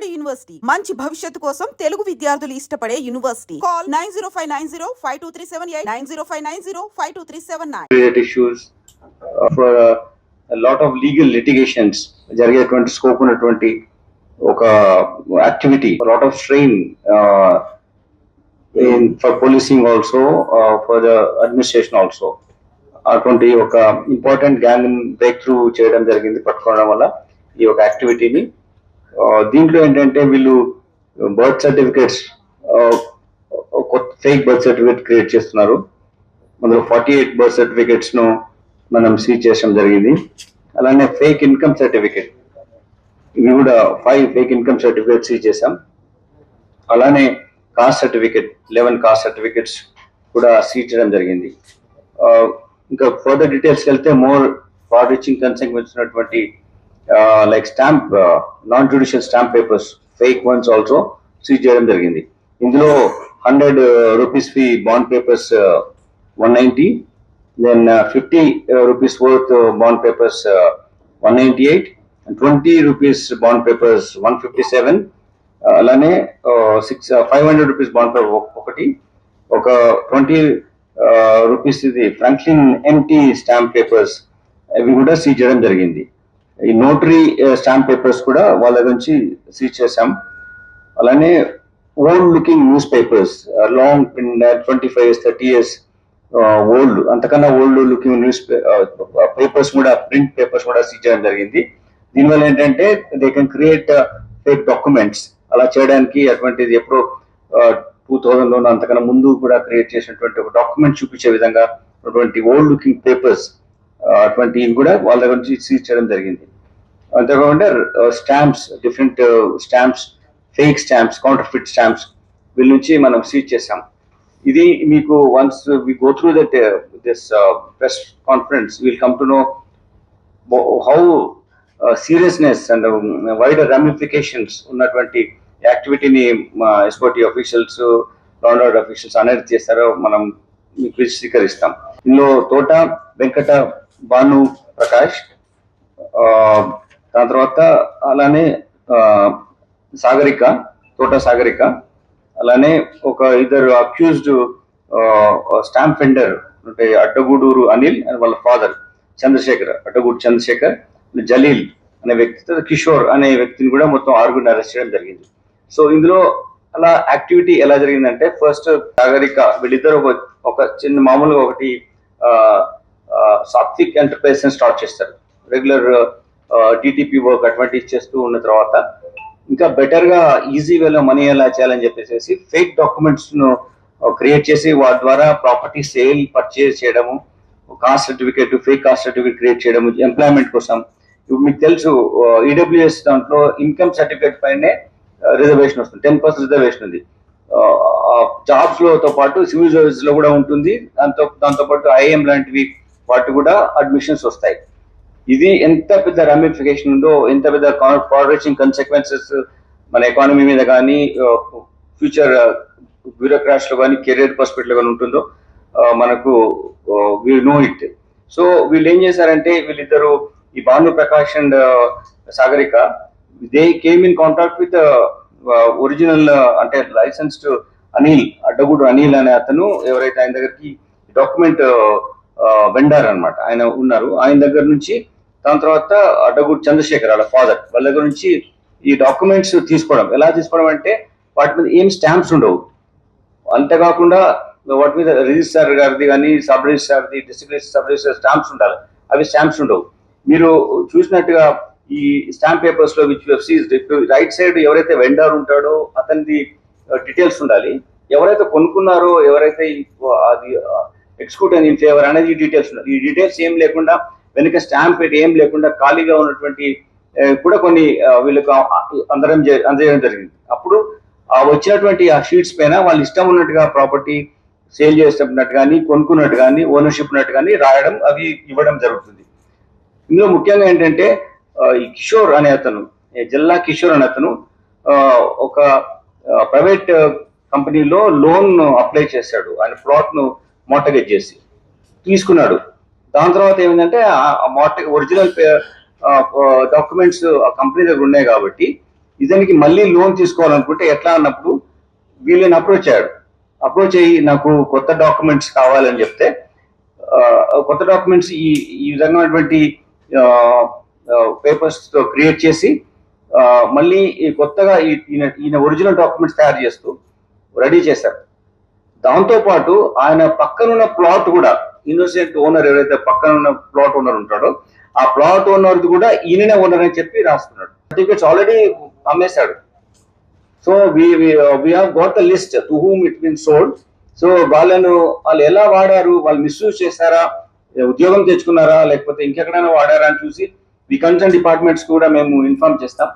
బాలబడి యూనివర్సిటీ మంచి భవిష్యత్తు కోసం తెలుగు విద్యార్థులు ఇష్టపడే university. Call 9059052378 9059052379. Issues for a lot of legal litigations జరిగేటువంటి స్కోప్ ఉన్నటువంటి ఒక activity, lot of strain for policing also, for the administration also. అటువంటి ఒక ఇంపార్టెంట్ గ్యాంగ్ బ్రేక్ త్రూ చేయడం జరిగింది పట్టుకోవడం వల్ల ఈ ఒక యాక్టివిటీని. దీంట్లో ఏంటంటే వీళ్ళు birth certificates, fake birth certificate create చేస్తున్నారు. అందులో 48 బర్త్ సర్టిఫికేట్స్ ను మనం సీజ్ చేయడం జరిగింది. అలానే ఫేక్ ఇన్కమ్ సర్టిఫికేట్, ఇవి కూడా 5 ఫేక్ ఇన్కమ్ సర్టిఫికేట్ సీజ్ చేశాం. అలానే కాస్ట్ సర్టిఫికేట్ 11 కాస్ట్ సర్టిఫికేట్స్ కూడా సీజ్ చేయడం జరిగింది. ఇంకా ఫర్దర్ డీటెయిల్స్కి వెళ్తే మోర్ ఫార్ రీచింగ్ కన్సెక్వెన్స్ ఉన్నటువంటి like stamp, non judicial stamp papers, fake ones also seize చేయడం జరిగింది. ఇందులో 100 rupees fee bond papers 190, then 50 rupees worth bond papers 198, 20 rupees bond papers 157, అలానే 500 రూపీస్ బాండ్ పేపర్ ఒకటి, ఒక 20 రూపీస్ ఇది Franklin empty stamp papers, అవి కూడా సీజ్ చేయడం జరిగింది. ఈ నోటరీ స్టాంప్ పేపర్స్ కూడా వాళ్ళ నుంచి సీజ్ చేశాం. అలానే old looking news papers, long 25 years 30 years old, అంతకన్నా ఓల్డ్ లుకింగ్ న్యూస్ పేపర్స్ కూడా, ప్రింట్ పేపర్స్ కూడా సీజ్ చేయడం జరిగింది. దీనివల్ల ఏంటంటే they can create fake documents. అలా చేయడానికి అటువంటిది ఎప్పుడో 2000లో అంతకన్నా ముందు కూడా క్రియేట్ చేసినటువంటి ఒక డాక్యుమెంట్ చూపించే విధంగా అటువంటి ఓల్డ్ లుకింగ్ పేపర్స్, అటువంటివి కూడా వాళ్ళ దగ్గర నుంచి సీజ్ చేయడం జరిగింది. అంతేకాకుండా stamps, different stamps, fake stamps, counterfeit stamps, వీళ్ళ నుంచి మనం సీజ్ చేసాం. ఇది మీకు once we go through that this press conference, will come to know how seriousness and wider ramifications ఉన్నటువంటి యాక్టివిటీని SOT officials, law and order officials అనేది చేస్తారో మనం మీకు స్వీకరిస్తాం. ఇందులో తోట వెంకట భాను ప్రకాష్, దాని తర్వాత అలానే సాగరిక, తోట సాగరిక, అలానే ఒక ఇద్దరు అక్యూజ్డ్ స్టాంప్ వెండర్ అంటే అడ్డగూడూరు అనిల్ అండ్ వాళ్ళ ఫాదర్ చంద్రశేఖర్, అడ్డగూడు చంద్రశేఖర్, జలీల్ అనే వ్యక్తి, కిషోర్ అనే వ్యక్తిని కూడా మొత్తం 6 అరెస్ట్ చేయడం జరిగింది. సో ఇందులో అలా యాక్టివిటీ ఎలా జరిగిందంటే, ఫస్ట్ సాగరిక వీళ్ళిద్దరు ఒక చిన్న మామూలుగా ఒకటి సాత్విక్ ఎంటర్ప్రైజెస్ స్టార్ట్ చేస్తారు. రెగ్యులర్ టీటీపీ వర్క్ అటువంటివి చేస్తూ ఉన్న తర్వాత ఇంకా బెటర్ గా ఈజీ వేలో మనీ ఎలా చేయాలని చెప్పేసి ఫేక్ డాక్యుమెంట్స్ ను క్రియేట్ చేసి వాటి ద్వారా ప్రాపర్టీ సేల్, పర్చేజ్ చేయడము, cost certificate, fake cost certificate create చేయడము ఎంప్లాయ్మెంట్ కోసం. ఇప్పుడు మీకు తెలుసు ఈడబ్ల్యూఎస్ దాంట్లో ఇన్కమ్ సర్టిఫికేట్ పైనే రిజర్వేషన్ వస్తుంది, 10% రిజర్వేషన్ ఉంది. జాబ్స్ లోతో పాటు సివిల్ సర్వీసెస్ లో కూడా ఉంటుంది. దాంతో పాటు ఐఏఎం లాంటివి వాటి కూడా అడ్మిషన్స్ వస్తాయి. ఇది ఎంత పెద్ద రామిఫికేషన్ ఉందో, ఎంత పెద్ద ఫార్ రీచింగ్ కన్సిక్వెన్సెస్ మన ఎకానమీ మీద కానీ, ఫ్యూచర్ బ్యూరోక్రాట్స్ లో కానీ, కెరీర్ పర్స్పెక్టివ్ కానీ ఉంటుందో మనకు వి నో ఇట్. సో వీళ్ళు ఏం చేశారంటే, వీళ్ళిద్దరు ఈ Bhanu Prakash and Sagarika, they came in contact with original అంటే లైసెన్స్డ్ అనిల్, అడ్డగూడు అనిల్ అనే అతను, ఎవరైతే ఆయన దగ్గరికి డాక్యుమెంట్ వెండర్ అనమాట ఆయన ఉన్నారు, ఆయన దగ్గర నుంచి, దాని తర్వాత అడ్డగూడు చంద్రశేఖర్ వాళ్ళ ఫాదర్, వాళ్ళ దగ్గర నుంచి ఈ డాక్యుమెంట్స్ తీసుకోవడం. ఎలా తీసుకోవడం అంటే వాటి మీద ఏం స్టాంప్స్ ఉండవు. అంతేకాకుండా వాటి మీద రిజిస్ట్రార్ గారిది కానీ, సబ్ రిజిస్ట్రార్ది, డిస్ట్రిక్ట్ సబ్ రిజిస్ట్రార్ స్టాంప్స్ ఉండాలి, అవి స్టాంప్స్ ఉండవు. మీరు చూసినట్టుగా ఈ స్టాంప్ పేపర్స్ లో విచ్ రైట్ సైడ్ ఎవరైతే వెండర్ ఉంటాడో అతనిది డీటెయిల్స్ ఉండాలి, ఎవరైతే కొనుక్కున్నారో, ఎవరైతే అది ఎక్స్క్యూట్ ఇన్ ఫేవర్ అనేది ఈ డీటెయిల్స్ ఉండాలి. ఈ డీటెయిల్స్ ఏం లేకుండా, వెనుక స్టాంప్ పెట్టి ఏం లేకుండా ఖాళీగా ఉన్నటువంటి కూడా కొన్ని వీళ్ళకి అందజేయడం జరిగింది. అప్పుడు వచ్చినటువంటి ఆ షీట్స్ పైన వాళ్ళు ఇష్టం ఉన్నట్టుగా ప్రాపర్టీ సేల్ చేస్తున్నట్టు కానీ, కొనుక్కున్నట్టు కానీ, ఓనర్షిప్ ఉన్నట్టు కానీ రాయడం, అవి ఇవ్వడం జరుగుతుంది. ఇందులో ముఖ్యంగా ఏంటంటే ఈ కిషోర్ అనే అతను, జిల్లా కిషోర్ అనే అతను ఒక ప్రైవేట్ కంపెనీలో లోన్ అప్లై చేశాడు. ఆయన ప్లాట్ ను మోర్టగేజ్ చేసి తీసుకున్నాడు. దాని తర్వాత ఏమైందంటే ఒరిజినల్ డాక్యుమెంట్స్ ఆ కంపెనీ దగ్గర ఉన్నాయి కాబట్టి ఇతనికి మళ్ళీ లోన్ తీసుకోవాలనుకుంటే ఎట్లా అన్నప్పుడు వీళ్ళని అప్రోచ్ అయ్యి నాకు కొత్త డాక్యుమెంట్స్ కావాలని చెప్తే కొత్త డాక్యుమెంట్స్ ఈ విధమైనటువంటి పేపర్స్ తో క్రియేట్ చేసి మళ్ళీ కొత్తగా ఈయన ఒరిజినల్ డాక్యుమెంట్స్ తయారు చేస్తూ రెడీ చేశారు. దాంతో పాటు ఆయన పక్కనున్న ప్లాట్ కూడా ఇన్నోసెంట్ ఓనర్ ఎవరైతే పక్కనున్న ప్లాట్ ఓనర్ ఉంటాడో ఆ ప్లాట్ ఓనర్ కూడా ఈయననే ఓనర్ అని చెప్పి రాస్తున్నాడు. సర్టిఫికేట్స్ ఆల్రెడీ అమ్మేశాడు. So we have got the list to whom it been sold. So వాళ్ళు ఎలా వాడారు, వాళ్ళు మిస్యూజ్ చేశారా, ఉద్యోగం తెచ్చుకున్నారా, లేకపోతే ఇంకెక్కడైనా వాడారా అని చూసి ది కన్సర్న్ డిపార్ట్మెంట్స్ కూడా మేము ఇన్ఫార్మ్ చేస్తాం.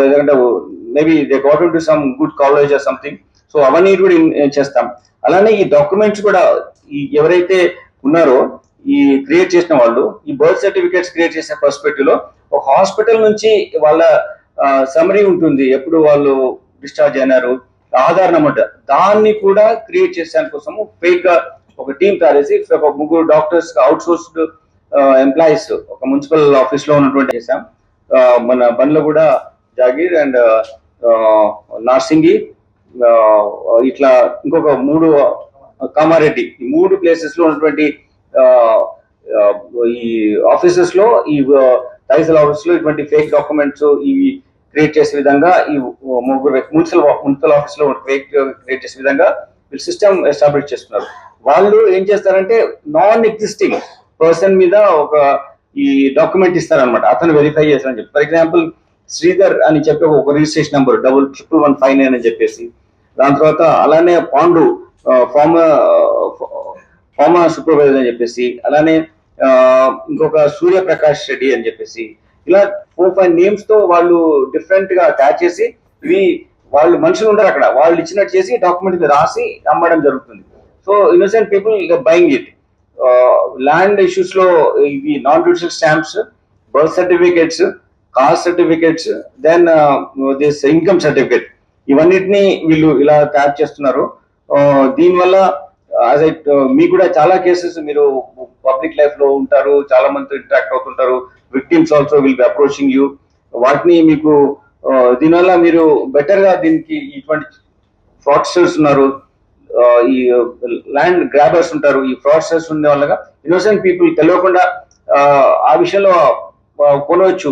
ఎందుకంటే maybe they got in to some good college or something. So అవన్నీ కూడా చేస్తాం. అలానే ఈ డాక్యుమెంట్స్ కూడా ఎవరైతే ఉన్నారో ఈ క్రియేట్ చేసిన వాళ్ళు ఈ బర్త్ సర్టిఫికేట్స్ క్రియేట్ చేసే పర్స్పెక్టివ్ లో ఒక హాస్పిటల్ నుంచి వాళ్ళ సమరీ ఉంటుంది, ఎప్పుడు వాళ్ళు డిశ్చార్జ్ అయినారు, ఆధార్ నెంబర్, దాన్ని కూడా క్రియేట్ చేసే కోసము ఫేక్ గా ఒక టీం తయారు చేసి ఒక 3 డాక్టర్స్ అవుట్ సోర్స్డ్ ఎంప్లాయీస్ ఒక మున్సిపల్ ఆఫీస్ లో ఉన్నటువంటి చేసాం. మన బండ్లో కూడా జాగీర్ అండ్ నార్సింగి ఇట్లా ఇంకొక 3 కామారెడ్డి, ఈ 3 ప్లేసెస్ లో ఉన్నటువంటి ఈ ఆఫీసెస్ లో ఈ తహసీల్ ఆఫీస్ లో ఇటువంటి ఫేక్ డాక్యుమెంట్స్ ఇవి క్రియేట్ చేసే విధంగా ఈ 3 మున్సిపల్ ఆఫీస్ లో ఫేక్ క్రియేట్ చేసే విధంగా వీళ్ళు సిస్టమ్ ఎస్టాబ్లిష్ చేస్తున్నారు. వాళ్ళు ఏం చేస్తారంటే నాన్ ఎగ్జిస్టింగ్ పర్సన్ మీద ఒక ఈ డాక్యుమెంట్ ఇస్తారనమాట, అతను వెరిఫై చేస్తారని చెప్పి. ఫర్ ఎగ్జాంపుల్ శ్రీధర్ అని చెప్పి ఒక రిజిస్ట్రేషన్ నెంబర్ 11159 అని చెప్పేసి, దాని తర్వాత అలానే పాండు ఫార్మా సూపర్వైజర్ అని చెప్పేసి, అలానే ఇంకొక సూర్యప్రకాష్ రెడ్డి అని చెప్పేసి, ఇలా 4-5 నేమ్స్ తో వాళ్ళు డిఫరెంట్ గా అటాచ్ చేసి ఇవి వాళ్ళు మనుషులు ఉండరు అక్కడ, వాళ్ళు ఇచ్చినట్టు చేసి డాక్యుమెంట్ రాసి అమ్మడం జరుగుతుంది. So innocent people buying it. Land issues లో ఇవి non judicial stamps, birth certificates, caste certificates, then this income certificate, ఇవన్నిటిని వీళ్ళు ఇలా తయారు చేస్తున్నారు. దీనివల్ల మీకు కూడా చాలా కేసెస్, మీరు పబ్లిక్ లైఫ్ లో ఉంటారు, చాలా మంది ఇంటరాక్ట్ అవుతుంటారు, victims also will be approaching you. వాటిని మీకు దీనివల్ల మీరు బెటర్ గా దీనికి ఇటువంటి ఫ్రాడ్స్టర్స్ ఉన్నారు, ఈ ల్యాండ్ గ్రాబర్స్ ఉంటారు, ఈ ఫ్రాడ్స్టర్స్ ఉండే వాళ్ళగా ఇన్నోసెంట్ పీపుల్ తెలియకుండా ఆ విషయంలో కొనవచ్చు.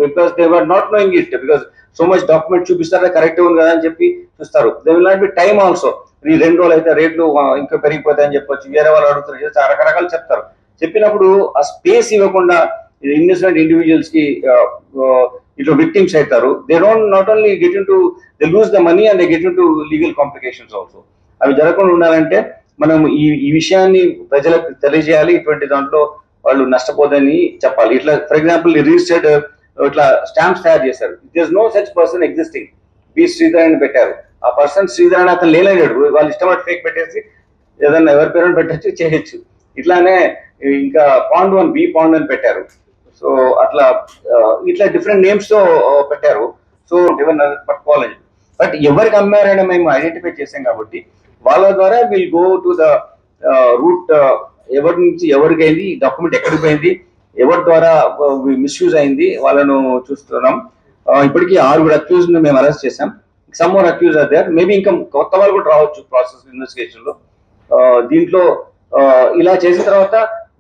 Because they were not knowing it, because so much document చూపిస్తారా కరెక్ట్ ఉంది కదా అని చెప్పి చూస్తారు. They will not be time also. ఈ 2 రోజులు అయితే రేట్లు ఇంకా పెరిగిపోతాయని చెప్పొచ్చు, వేరే వాళ్ళు అడుగుతారు, చాలా రకరకాలు చెప్తారు. చెప్పినప్పుడు ఆ స్పేస్ ఇవ్వకుండా ఇన్నోసెంట్ ఇండివిజువల్స్ కి ఇట్లా విక్టిమ్స్ అవుతారు. They don't not only get in to they lose the money and they get in to legal complications also. అవి జరగకుండా ఉండాలంటే మనం ఈ విషయాన్ని ప్రజలకు తెలియజేయాలి. ఇటువంటి దాంట్లో వాళ్ళు నష్టపోదని చెప్పాలి. ఇట్లా ఫర్ ఎగ్జాంపుల్ రిజిస్టర్డ్ ఇట్లా స్టాంప్స్ తయారు చేశారు, there no such person existing, B Sridhar అని పెట్టారు. ఆ పర్సన్ శ్రీధర్ అని అతను లేలేడు, వాళ్ళు ఇష్టపడి ఫేక్ పెట్టేసి ఏదన్నా ఎవరి పేరు పెట్టచ్చు చేయొచ్చు. ఇట్లానే ఇంకా పాండు అని బి పాండు అని పెట్టారు. సో అట్లా ఇట్లా డిఫరెంట్ నేమ్స్ తో పెట్టారు. సో ఎవరిని పట్టుకోవాలని, బట్ ఎవరికి అమ్మారని మేము ఐడెంటిఫై చేసాం కాబట్టి వాళ్ళ ద్వారా will go to the route, ఎవరి నుంచి ఎవరికి అయింది, డాక్యుమెంట్ ఎక్కడికి పోయింది, ఎవరి ద్వారా మిస్యూజ్ అయింది, వాళ్ళను చూస్తున్నాం. ఇప్పటికీ 6 అక్యూజ్ మేము అరెస్ట్ చేసాం. Some more accused are there, maybe ఇంకా కొత్త వాళ్ళు కూడా రావచ్చు ప్రాసెస్ ఇన్వెస్టిగేషన్ లో. దీంట్లో ఇలా చేసిన తర్వాత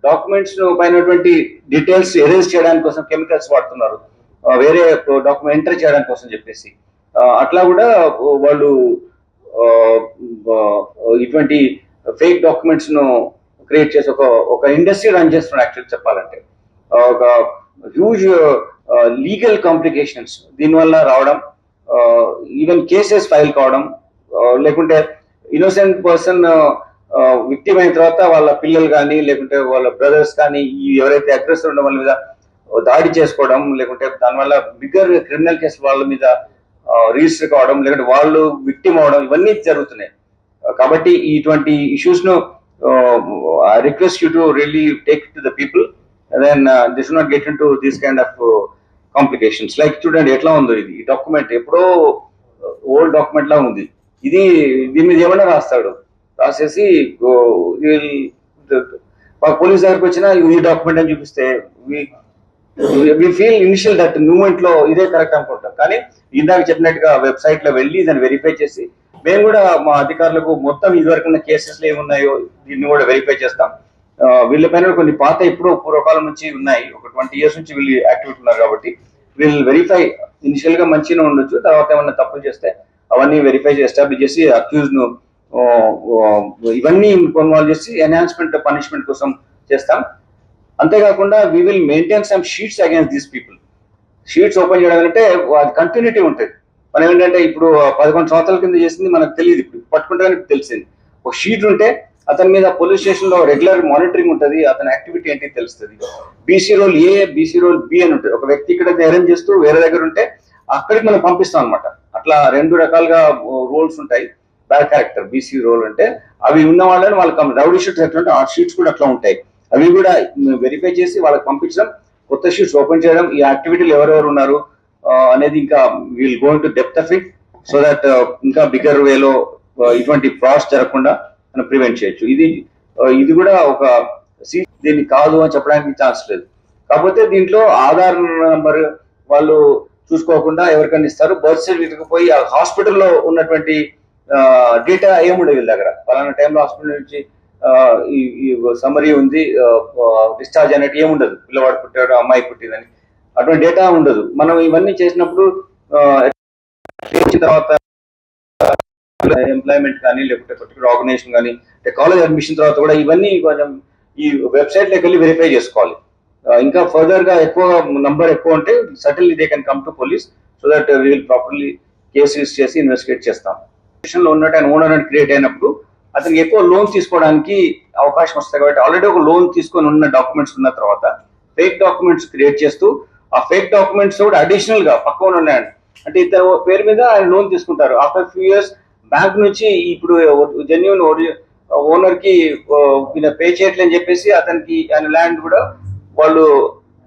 డాక్యుమెంట్స్ పైనటువంటి డీటెయిల్స్ ఎరేజ్ చేయడానికి కోసం కెమికల్స్ వాడుతున్నారు, వేరే డాక్యుమెంట్ ఎంటర్ చేయడానికి కోసం చెప్పేసి. అట్లా కూడా వాళ్ళు ఇటువంటి ఫేక్ డాక్యుమెంట్స్ ను క్రియేట్ చేసి ఒక ఇండస్ట్రీ రన్ చేస్తున్నారు. యాక్చువల్ చెప్పాలంటే ఒక హ్యూజ్ లీగల్ కాంప్లికేషన్స్ దీనివల్ల రావడం, ఈవెన్ కేసెస్ ఫైల్ కావడం, లేకుంటే ఇన్నోసెంట్ పర్సన్ విక్టిమ్ అయిన తర్వాత వాళ్ళ పిల్లలు కానీ లేకుంటే వాళ్ళ బ్రదర్స్ కానీ ఎవరైతే అగ్రెసర్ ఉన్న వాళ్ళ మీద దాడి చేసుకోవడం, లేకుంటే దానివల్ల బిగ్గర్ క్రిమినల్ కేసు వాళ్ళ మీద రిజిస్టర్ కావడం, లేకుంటే వాళ్ళు విక్టిమ్ అవడం, ఇవన్నీ జరుగుతున్నాయి. కాబట్టి ఇటువంటి ఇష్యూస్ ను I request you to really take to the people, then they should not get into this kind of complications. Like చూడండి ఎట్లా ఉందో, ఇది డాక్యుమెంట్ ఎప్పుడో ఓల్డ్ డాక్యుమెంట్ లా ఉంది. ఇది దీని మీద ఏమైనా రాసేసి పోలీస్ దగ్గరకు వచ్చినా ఈ డాక్యుమెంట్ అని చూపిస్తే we feel initial that moment లో ఇదే కరెక్ట్ అనుకుంటాం, కానీ ఇందాక చెప్పినట్టుగా వెబ్సైట్ లో వెళ్ళి దాన్ని వెరిఫై చేసి మేము కూడా మా అధికారులకు మొత్తం ఇదివరకు ఉన్న కేసెస్ ఏమున్నాయో దీన్ని కూడా వెరిఫై చేస్తాం. వీళ్ళపైన కొన్ని పాత ఇప్పుడు పూర్వకాలం నుంచి ఉన్నాయి, ఒక 20 years నుంచి వీళ్ళు యాక్టివిటీ ఉన్నారు కాబట్టి వీళ్ళు వెరిఫై ఇనిషియల్ గా మంచిగా ఉండొచ్చు, తర్వాత ఏమన్నా తప్పులు చేస్తే అవన్నీ వెరిఫై ఎస్టాబ్లిష్ చేసి అక్యూజ్ ను ఇవన్నీ ఇన్వాల్వ్ చేసి ఎన్హాన్స్మెంట్ పనిష్మెంట్ కోసం చేస్తాం. అంతేకాకుండా we will maintain some sheets against these people. Sheets open చేయడం అంటే అది కంటిన్యూటీ ఉంటుంది. మనం ఏంటంటే ఇప్పుడు 11 సంవత్సరాల కింద చేసింది మనకు తెలియదు, ఇప్పుడు పట్టుకుంటే తెలిసింది. ఒక షీట్ ఉంటే అతని మీద పోలీస్ స్టేషన్ లో రెగ్యులర్ మానిటరింగ్ ఉంటుంది, అతని యాక్టివిటీ ఏంటి తెలుస్తుంది. బీసీ రోల్ ఏ, బీసీ రోల్ బి అని ఉంటుంది. ఒక వ్యక్తి ఇక్కడ ధైర్యం చేస్తూ వేరే దగ్గర ఉంటే అక్కడికి మనం పంపిస్తాం అనమాట. అట్లా 2 రకాలుగా రోల్స్ ఉంటాయి. బ్యాడ్ క్యారెక్టర్ బీసీ రోల్ అంటే అవి ఉన్న వాళ్ళని వాళ్ళకి రౌడీ షీట్స్ ఎట్లా ఉంటే ఆ షీట్స్ కూడా అట్లా ఉంటాయి. అవి కూడా వెరిఫై చేసి వాళ్ళకి పంపించడం, కొత్త షీట్స్ ఓపెన్ చేయడం, ఈ యాక్టివిటీలు ఎవరెవరు ఉన్నారు అనేది ఇంకా will go to depth of it so that ఇంకా బిగ్గర్ వేలో ఇటువంటి ఫ్రాడ్స్ జరగకుండా మనం ప్రివెంట్ చేయొచ్చు. ఇది కూడా ఒక దీన్ని కాదు అని చెప్పడానికి ఛాన్స్ లేదు. కాకపోతే దీంట్లో ఆధార్ నంబర్ వాళ్ళు చూసుకోకుండా ఎవరికైనా ఇస్తారు. బర్త్ సర్టిఫికేట్ పోయి హాస్పిటల్లో ఉన్నటువంటి డేటా ఏముండదు వీళ్ళ దగ్గర. పలానా టైంలో హాస్పిటల్ నుంచి ఈ సమరీ ఉంది, డిశ్చార్జ్ అనేది ఏముండదు. పిల్లవాడు పుట్టాడు, అమ్మాయి పుట్టిందని అటువంటి డేటా ఉండదు. మనం ఇవన్నీ చేసినప్పుడు తర్వాత ఎంప్లాయ్మెంట్ కానీ లేకపోతే పర్టికులర్ ఆర్గనైజేషన్ కానీ కాలేజ్ అడ్మిషన్ తర్వాత కూడా ఇవన్నీ కొంచెం ఈ వెబ్సైట్ లోకి వెళ్ళి వెరిఫై చేసుకోవాలి. ఇంకా ఫర్దర్ గా ఎక్కువ నంబర్ ఎక్కువ ఉంటే suddenly they can come to police so that we will properly cases చేసి ఇన్వెస్టిగేట్ చేస్తాం. లో ఉన్నట్టు ఆయన ఓనర్ అని క్రియేట్ అయినప్పుడు అతనికి ఎక్కువ లోన్ తీసుకోవడానికి అవకాశం వస్తాయి. కాబట్టి ఆల్రెడీ ఒక లోన్ తీసుకొని ఉన్న డాక్యుమెంట్స్ ఉన్న తర్వాత ఫేక్ డాక్యుమెంట్స్ క్రియేట్ చేస్తూ ఆ ఫేక్ డాక్యుమెంట్స్ కూడా అడిషనల్ గా పక్కన ఉన్నాయండి. అంటే ఇతర పేరు మీద ఆయన లోన్ తీసుకుంటారు. ఆఫ్టర్ ఫ్యూ ఇయర్స్ బ్యాంక్ నుంచి ఇప్పుడు జెన్యున్ ఓనర్ కి పే చేయట్లేని చెప్పేసి అతనికి ఆయన ల్యాండ్ కూడా వాళ్ళు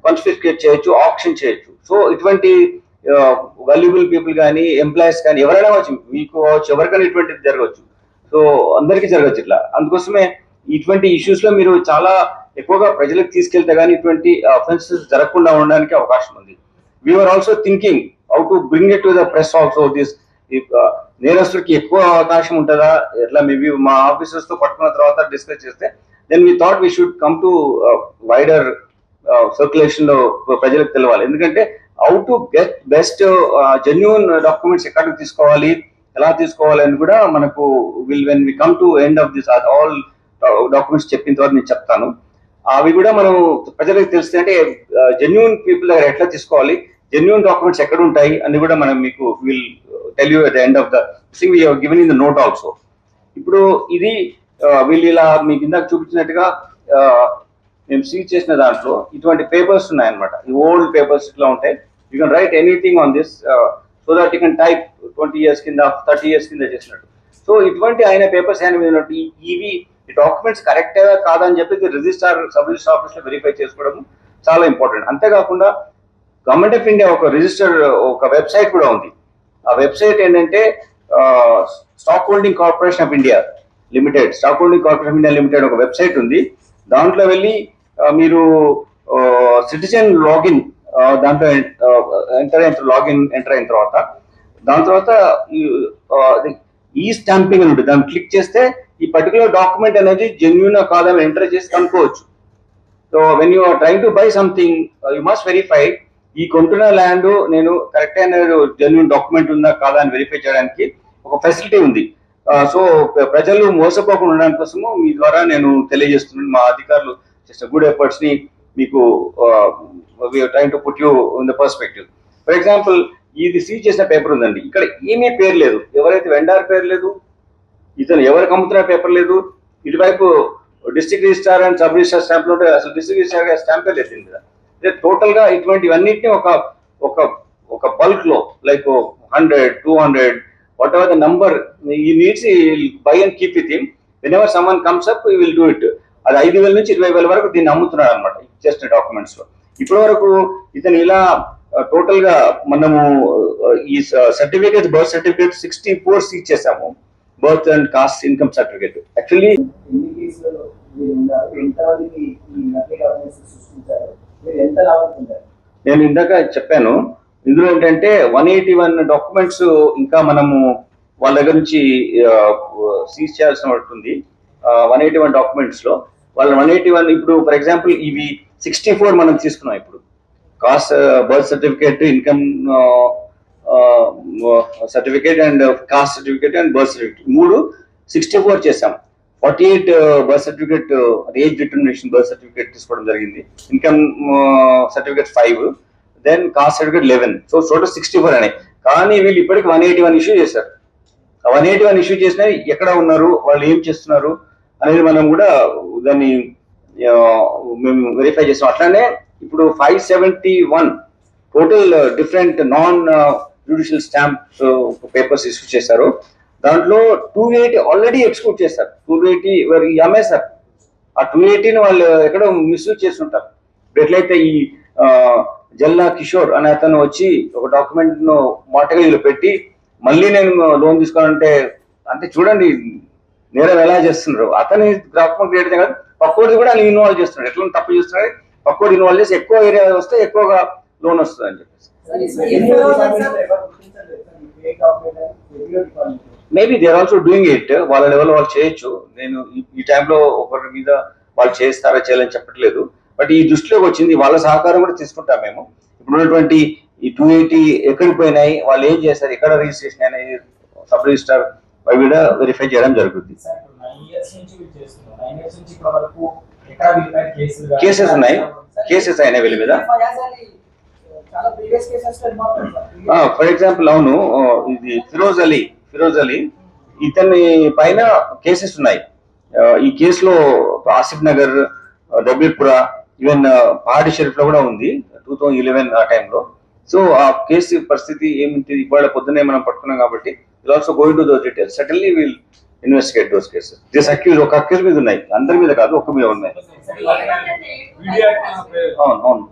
కన్ఫిస్కేట్ చేయొచ్చు, ఆప్షన్ చేయొచ్చు. సో ఇటువంటి వాల్యుబుల్ పీపుల్ కానీ ఎంప్లాయీస్ కానీ ఎవరైనా వచ్చు, మీకు ఎవరికైనా ఇటువంటిది జరగవచ్చు. సో అందరికీ జరగచ్చు ఇట్లా. అందుకోసమే ఇటువంటి ఇష్యూస్ లో మీరు చాలా ఎక్కువగా ప్రజలకు తీసుకెళ్తే కానీ ఇటువంటి అఫెన్సెస్ జరగకుండా ఉండడానికి అవకాశం ఉంది. We are also thinking how to bring it to the press also. This నేరస్తులకి ఎక్కువ అవకాశం ఉంటుందా ఎట్లా, మేబీ మా ఆఫీసర్స్ తో పట్టుకున్న తర్వాత డిస్కస్ చేస్తే then we thought we should come to wider circulation లో ప్రజలకు తెలవాలి. ఎందుకంటే how to get best genuine documents ఎక్కడికి తీసుకోవాలి, ఎలా తీసుకోవాలి అని కూడా మనకు when we come to end of this all documents చెప్పిన తర్వాత నేను చెప్తాను. అవి కూడా మనం ప్రజలకు తెలిస్తే అంటే జెన్యున్ పీపుల్ దగ్గర ఎట్లా తీసుకోవాలి, జెన్యున్ డాక్యుమెంట్స్ ఎక్కడ ఉంటాయి అని కూడా మనం మీకు will tell you at the end of the thing we have given in the note also. ఇప్పుడు ఇది వీళ్ళు ఇలా మీకు ఇందాక చూపించినట్టుగా మేము సీజ్ చేసిన దాంట్లో ఇటువంటి పేపర్స్ ఉన్నాయన్నమాట. ఈ ఓల్డ్ పేపర్స్ ఇట్లా ఉంటాయి. You can write anything on this so that you can type 20 years కింద 30 years కింద చేసినట్టు. సో ఇటువంటి ఆయన పేపర్స్ ఆయన మీద ఇవి డాక్యుమెంట్స్ కరెక్ట్ కాదని చెప్పి రిజిస్ట్రార్ సబ్ రిజిస్టర్ ఆఫీస్ లో వెరిఫై చేసుకోవడం చాలా ఇంపార్టెంట్. అంతేకాకుండా గవర్నమెంట్ ఆఫ్ ఇండియా ఒక రిజిస్టర్ ఒక వెబ్సైట్ కూడా ఉంది. ఆ వెబ్సైట్ ఏంటంటే stock holding corporation of India limited, stock holding corporation of India limited ఒక వెబ్సైట్ ఉంది. దాంట్లో వెళ్ళి మీరు సిటిజన్ లాగిన్ దాంట్లో ఎంటర్ అయిన తర్వాత దాని తర్వాత ఈ స్టాంపింగ్ అని ఉంటుంది. దాన్ని క్లిక్ చేస్తే ఈ పర్టికులర్ డాక్యుమెంట్ అనేది జెన్యున్ కాదని ఎంటర్ చేసి కనుక్కోవచ్చు. So when you are trying to buy something you must verify ఈ కొంటున్న ల్యాండ్ నేను కరెక్ట్ అయిన జెన్యున్ డాక్యుమెంట్ ఉందా కాదా అని వెరిఫై చేయడానికి ఒక ఫెసిలిటీ ఉంది. సో ప్రజలు మోసపోకుండా ఉండడానికి కోసము మీ ద్వారా నేను తెలియజేస్తున్నాను. మా అధికారులు చేసిన గుడ్ ఎఫర్ట్స్ ని మీకు trying to put you in the perspective. For example ఇది సీజ్ చేసిన పేపర్ ఉందండి, ఇక్కడ ఏమీ పేరు లేదు, ఎవరైతే వెండార్ పేరు లేదు, ఇతను ఎవరికి అమ్ముతున్న పేపర్ లేదు, ఇటువైపు district registrar and sub registrar stamp లో అసలు డిస్ట్రిక్ట్ రిజిస్ట్రార్ స్టాంపే లేదు మీద. టోటల్ గా ఇటువంటివన్నిటిని ఒక బల్క్ లో like 100, 200 whatever the number he needs, he will buy and keep with him. Whenever someone comes up, he will do it. అది 5,000 నుంచి 20,000 వరకు దీన్ని అమ్ముతున్నాడు అనమాట జస్ట్ డాక్యుమెంట్స్ లో. ఇప్పటి వరకు ఇతను ఇలా టోటల్ గా మనము ఈ సర్టిఫికేట్ బర్త్ సర్టిఫికేట్ 64 సీజ్ చేసాము. Birth and cost income certificate actually ఎంత లాభం నేను ఇందాక చెప్పాను, ఇందులో ఏంటంటే 181 డాక్యుమెంట్స్ ఇంకా మనము వాళ్ళ దగ్గర నుంచి సీజ్ చేయాల్సిన ఉంటుంది. 181 డాక్యుమెంట్స్ లో వాళ్ళ 181 ఇప్పుడు ఫర్ ఎగ్జాంపుల్ ఇవి 64 మనం తీసుకున్నాం. ఇప్పుడు caste birth certificate, income certificate and caste certificate and birth certificate 64 చేసాం. 48 birth certificate age determination birth certificate తీసుకోవడం జరిగింది. Income certificate 5, then caste certificate 11. So total 64 అనేవి. కానీ వీళ్ళు ఇప్పటికి 181 ఇష్యూ చేశారు. 181 ఇష్యూ చేసినా ఎక్కడ ఉన్నారు, వాళ్ళు ఏం చేస్తున్నారు అనేది మనం కూడా దాన్ని మేము వెరిఫై చేస్తాం. అట్లానే ఇప్పుడు 571 total different non judicial stamps papers issue చేశారు. దాంట్లో 280 ఆల్రెడీ ఎక్స్క్యూట్ చేస్తారు. 280 అమ్మేశారు. ఆ 280ని వాళ్ళు ఎక్కడో మిస్యూజ్ చేస్తుంటారు. ఎట్లయితే ఈ జల్లా కిషోర్ అనే అతను వచ్చి ఒక డాక్యుమెంట్ ను మార్టగేజ్లో పెట్టి మళ్ళీ నేను లోన్ తీసుకోవాలంటే, అంటే చూడండి నేరం ఎలా చేస్తున్నారు. అతని డాక్యుమెంట్ క్రియేట్ కాదు, పక్కోడిది కూడా ఆయన ఇన్వాల్వ్ చేస్తున్నాడు. ఎట్లా తప్పు చేస్తున్నాడు, పక్కోడు ఇన్వాల్వ్ చేసి ఎక్కువ ఏరియా వస్తే ఎక్కువగా లోన్ వస్తుంది అని చెప్పేసి. Maybe they are also doing it. వాళ్ళ లెవెల్ వాళ్ళు చేయొచ్చు. నేను ఈ టైంలో ఒకరి మీద వాళ్ళు చేస్తారా చేయాలని చెప్పట్లేదు. బట్ ఈ దృష్టిలోకి వచ్చింది, వాళ్ళ సహకారం కూడా తీసుకుంటాం మేము. ఇప్పుడు ఉన్నటువంటి ఈ 280 ఎక్కడికి పోయినాయి, వాళ్ళు ఏం చేస్తారు, ఎక్కడ రిజిస్ట్రేషన్ అయినాయి, సబ్ రిజిస్టర్ అవి కూడా వెరిఫై చేయడం జరుగుతుంది. కేసెస్ ఉన్నాయి, కేసెస్ అయినాయి వీళ్ళ మీద. ఫర్ ఎగ్జాంపుల్ అవును, ఇది ఫిరోజ్ అలీ ఇతని పైన కేసెస్ ఉన్నాయి. ఈ కేసులో ఆసిఫ్ నగర్, దబీర్పుర, ఈవెన్ పహాడి షరీఫ్ లో కూడా ఉంది 2011 ఆ టైంలో. సో ఆ కేసు పరిస్థితి ఏమిటి ఇవాళ పొద్దున్నే మనం పట్టుకున్నాం కాబట్టి will also going to those details. Certainly will investigate those cases. This accused ఒక అక్యూజ్ మీద ఉన్నాయి, అందరి మీద కాదు, ఒక్క మీద ఉన్నాయి. అవును.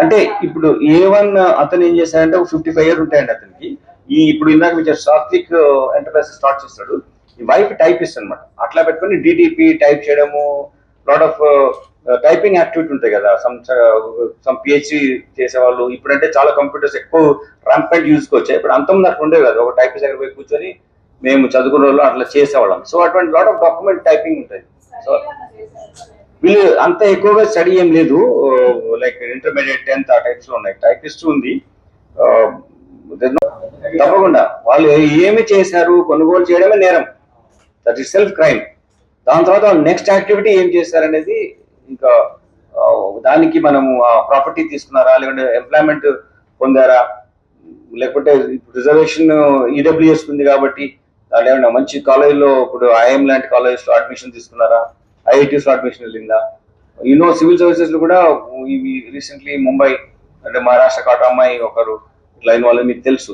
అంటే ఇప్పుడు A1 అతను ఏం చేశాడంటే 55 years ఉంటాయండి అతనికి. ఈ ఇప్పుడు ఇందాక మీరు సాత్విక్ ఎంటర్ప్రైజెస్ స్టార్ట్ చేస్తాడు. ఈ వైఫ్ టైపిస్ట్ అనమాట. అట్లా పెట్టుకుని డిటిపి టైప్ చేయడము, లాట్ ఆఫ్ టైపింగ్ యాక్టివిటీ ఉంటాయి కదా. సమ్ పిహెచ్డి చేసేవాళ్ళు. ఇప్పుడంటే చాలా కంప్యూటర్స్ ఎక్కువ ర్యాంపెంట్ యూజ్కి వచ్చాయి. ఇప్పుడు అంతమంది అట్లా ఉండేవి కదా. ఒక టైపిస్ట్ దగ్గర పోయి కూర్చొని మేము చదువుకున్న వాళ్ళు అట్లా చేసేవాళ్ళం. సో అటువంటి లాట్ ఆఫ్ డాక్యుమెంట్ టైపింగ్ ఉంటుంది. సో వీళ్ళు అంత ఎక్కువగా స్టడీ ఏం లేదు, లైక్ ఇంటర్మీడియట్ 10th ఆ టైప్స్ లో ఉన్నాయి. టైపిస్ట్ ఉంది. తప్పకుండా వాళ్ళు ఏమి చేశారు, కొనుగోలు చేయడమే నేరం, దట్ ఈస్ సెల్ఫ్ క్రైమ్. దాని తర్వాత వాళ్ళు నెక్స్ట్ యాక్టివిటీ ఏం చేశారనేది ఇంకా దానికి మనము ప్రాపర్టీ తీసుకున్నారా, లేకుంటే ఎంప్లాయ్మెంట్ పొందారా, లేకుంటే రిజర్వేషన్ ఈడబ్ల్యూఎస్ ఉంది కాబట్టి దాని ఏమన్నా మంచి కాలేజీలో ఇప్పుడు ఐఎం లాంటి కాలేజెస్ లో అడ్మిషన్ తీసుకున్నారా, ఐఐటీస్ లో అడ్మిషన్ వెళ్ళిందా. సివిల్ సర్వీసెస్ లో కూడా ఇవి రీసెంట్లీ ముంబై అంటే మహారాష్ట్ర కాట అమ్మాయి ఒకరు ఇట్లా అయిన వాళ్ళు మీకు తెలుసు.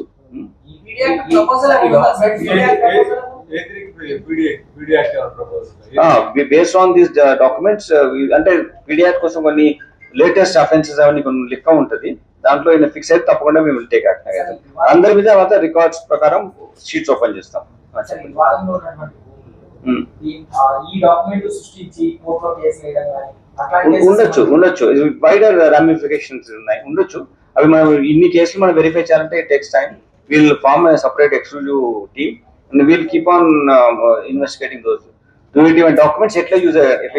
బేస్డ్ ఆన్ దీస్ డాక్యుమెంట్స్ అంటే పీడియాక్ కోసం కొన్ని లేటెస్ట్ అఫెన్సెస్ అవన్నీ కొన్ని లెక్క ఉంటుంది. దాంట్లో ఈయన ఫిక్స్ అయితే తప్పకుండా మేము టేక్ యాక్షన్. అందరి మీద రికార్డ్స్ ప్రకారం షీట్స్ ఓపెన్ చేస్తాం. ఉండొచ్చు వైడర్ రామిఫికేషన్స్ ఉన్నాయి, ఉండొచ్చు. అవి మనం ఇన్ని కేసులు మనం వెరిఫై చేయాలంటే it takes time. We'll form separate exclusive team and we'll keep on investigating those 281 documents ఎట్లా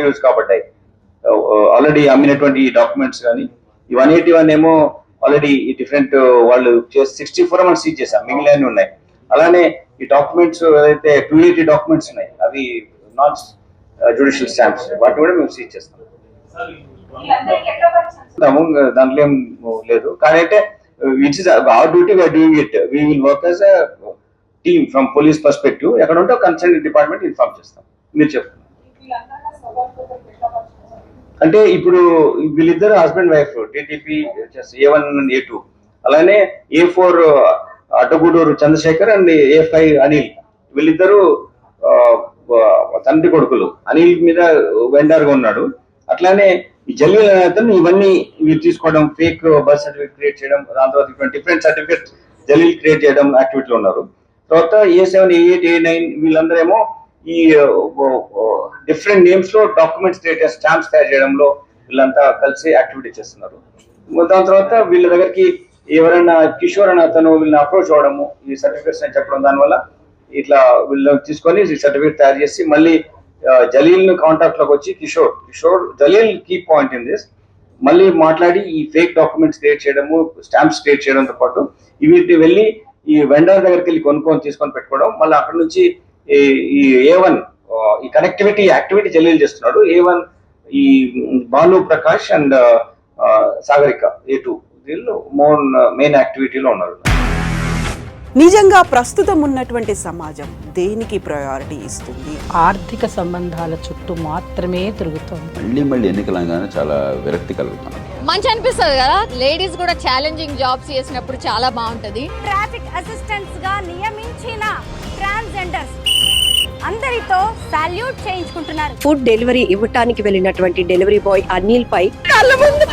యూజ్ కాబట్టాయి. ఆల్రెడీ అమ్మినటువంటి డాక్యుమెంట్స్ కానీ ఈ 181 ఏమో ఆల్రెడీ డిఫరెంట్ వాళ్ళు 64 మనం సీజ్ చేసాం, మిగిలిన ఉన్నాయి. అలానే ఈ డాక్యుమెంట్స్ ఏదైతే 280 డాక్యుమెంట్స్ ఉన్నాయి అవి నాన్ జ్యుడిషియల్ స్టాంప్స్, వాటిని కూడా మేము సీజ్ చేస్తాం. దాంట్లో ఏం లేదు. కానీ అంటే it's is our duty, we're doing it. We will work as a team from police perspective. ఎక్కడ ఉంటే కన్సర్న్ డిపార్ట్మెంట్ ఇన్ఫార్మ్ చేస్తాం. మీరు చెప్తున్నారు అంటే ఇప్పుడు వీళ్ళిద్దరు husband wife, TTP A1 and A2, అలానే A4 Addagudur Chandrasekhar and A5 Anil, వీళ్ళిద్దరు తండ్రి కొడుకులు. అనిల్ మీద వెండర్ గా ఉన్నాడు. అట్లానే ఈ జలీల్ అతను ఇవన్నీ వీళ్ళు తీసుకోవడం, ఫేక్ బర్త్ సర్టిఫికేట్ క్రియేట్ చేయడం, దాని తర్వాత డిఫరెంట్ సర్టిఫికేట్ జలీల్ క్రియేట్ చేయడం యాక్టివిటీలో ఉన్నారు. తర్వాత A7, A8, A9 వీళ్ళందరూ ఏమో ఈ డిఫరెంట్ నేమ్స్ లో డాక్యుమెంట్స్ స్టాంప్స్ తయారు చేయడంలో వీళ్ళంతా కలిసి యాక్టివిటీ చేస్తున్నారు. దాని తర్వాత వీళ్ళ దగ్గరికి ఎవరైనా కిషోర్ అని అతను వీళ్ళని అప్రోచ్ అవ్వడము, ఈ సర్టిఫికేట్స్ అని చెప్పడం, దానివల్ల ఇట్లా వీళ్ళు తీసుకొని ఈ సర్టిఫికేట్ తయారు చేసి మళ్ళీ జలీల్ కాంటాక్ట్ లోకి వచ్చి Kishore Jaleel key point in this, మళ్ళీ మాట్లాడి ఈ ఫేక్ డాక్యుమెంట్స్ క్రియేట్ చేయడము, స్టాంప్స్ క్రియేట్ చేయడంతో పాటు వీటిని వెళ్ళి ఈ వెండర్ దగ్గరికి వెళ్ళి కొనుక్కొని తీసుకొని పెట్టుకోవడం, మళ్ళీ అక్కడ నుంచి ఈ A1 ఈ కనెక్టివిటీ యాక్టివిటీ జలీల్ చేస్తున్నాడు. A1 ఈ భాను ప్రకాష్ అండ్ సాగరిక A2 వీళ్ళు మెయిన్ యాక్టివిటీలో ఉన్నారు. నిజంగా ప్రస్తుతం ఉన్నటువంటి సమాజం దేనికి ప్రయారిటీ ఇస్తుంది? ఆర్థిక సంబంధాల చుట్టూ మాత్రమే తిరుగుతోంది. మళ్ళీ ఎన్నికలంగానే చాలా విరక్తి కలుగుతాను. మంచి అనిపిస్తుంది కదా, లేడీస్ కూడా ఛాలెంజింగ్ జాబ్స్ చేసినప్పుడు చాలా బాగుంటది. ట్రాఫిక్ అసిస్టెంట్స్ గా నియమించిన ట్రాన్స్జెండర్స్ అందరితో సాల్యూట్ చేయించుకుంటున్నారు. ఫుడ్ డెలివరీ ఇవ్వటానికి వెళ్ళినటువంటి డెలివరీ బాయ్ అనిల్ పై కళ్ళ ముందు